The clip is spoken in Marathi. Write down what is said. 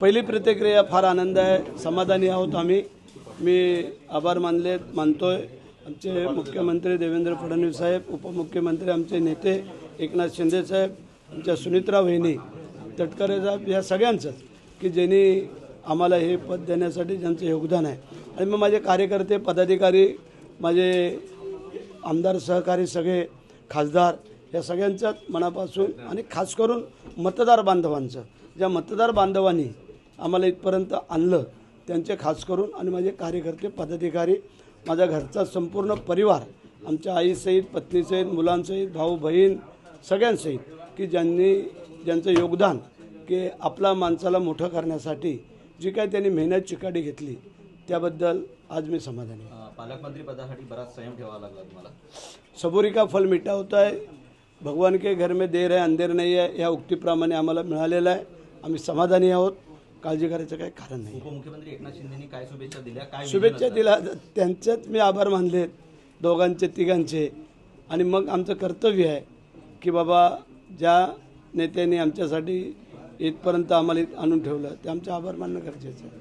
पहिली प्रतिक्रिया फार आनंद आहे, समाधानी आहोत आम्ही। मी आभार मानतोय आमचे मुख्यमंत्री देवेंद्र फडणवीस साहेब, उपमुख्यमंत्री आमचे नेते एकनाथ शिंदे साहेब, आमच्या सुनित्रा वहिनी तटकरे साहेब, या सगळ्यांचं की ज्यांनी आम्हाला हे पद देण्यासाठी ज्यांचं योगदान आहे। आणि मग माझे कार्यकर्ते, पदाधिकारी, माझे आमदार सहकारी, सगळे खासदार, या सगळ्यांचं मनापासून आणि खास करून मतदार बांधवांचं, ज्या मतदार बांधवांनी आम्हाला इथपर्यंत आणलं त्यांचे खास करून, आणि माझे कार्यकर्ते, पदाधिकारी, माझ्या घरचा संपूर्ण परिवार, आमच्या आईसहित, पत्नीसहित, मुलांसहित, भाऊ बहीण सगळ्यांसहित की ज्यांचं योगदान की आपला माणसाला मोठं करण्यासाठी जी काही त्यांनी मेहनत चिकाटी घेतली त्याबद्दल आज मी समाधानी आहे। पालकमंत्री पदासाठी बराच संयम ठेवावा लागला तुम्हाला। सबुरी का फल मीठा होता है, भगवान के घर में देर है अंधेर नहीं है, या उक्तीप्रमाणे आम्हाला मिळालेलं आहे। आम्ही समाधानी आहोत, काळजी करायचं काही कारण नाही। उपमुख्यमंत्री एकनाथ शिंदेंनी काय शुभेच्छा दिल्या, काय शुभेच्छा दिल्या, त्यांचेच मी आभार मानले, दोघांचे तिघांचे। आणि मग आमचं कर्तव्य आहे की बाबा ज्या नेत्यांनी आमच्यासाठी इथपर्यंत आम्हाला आणून ठेवलं ते आमचे आभार मानणं गरजेचं आहे।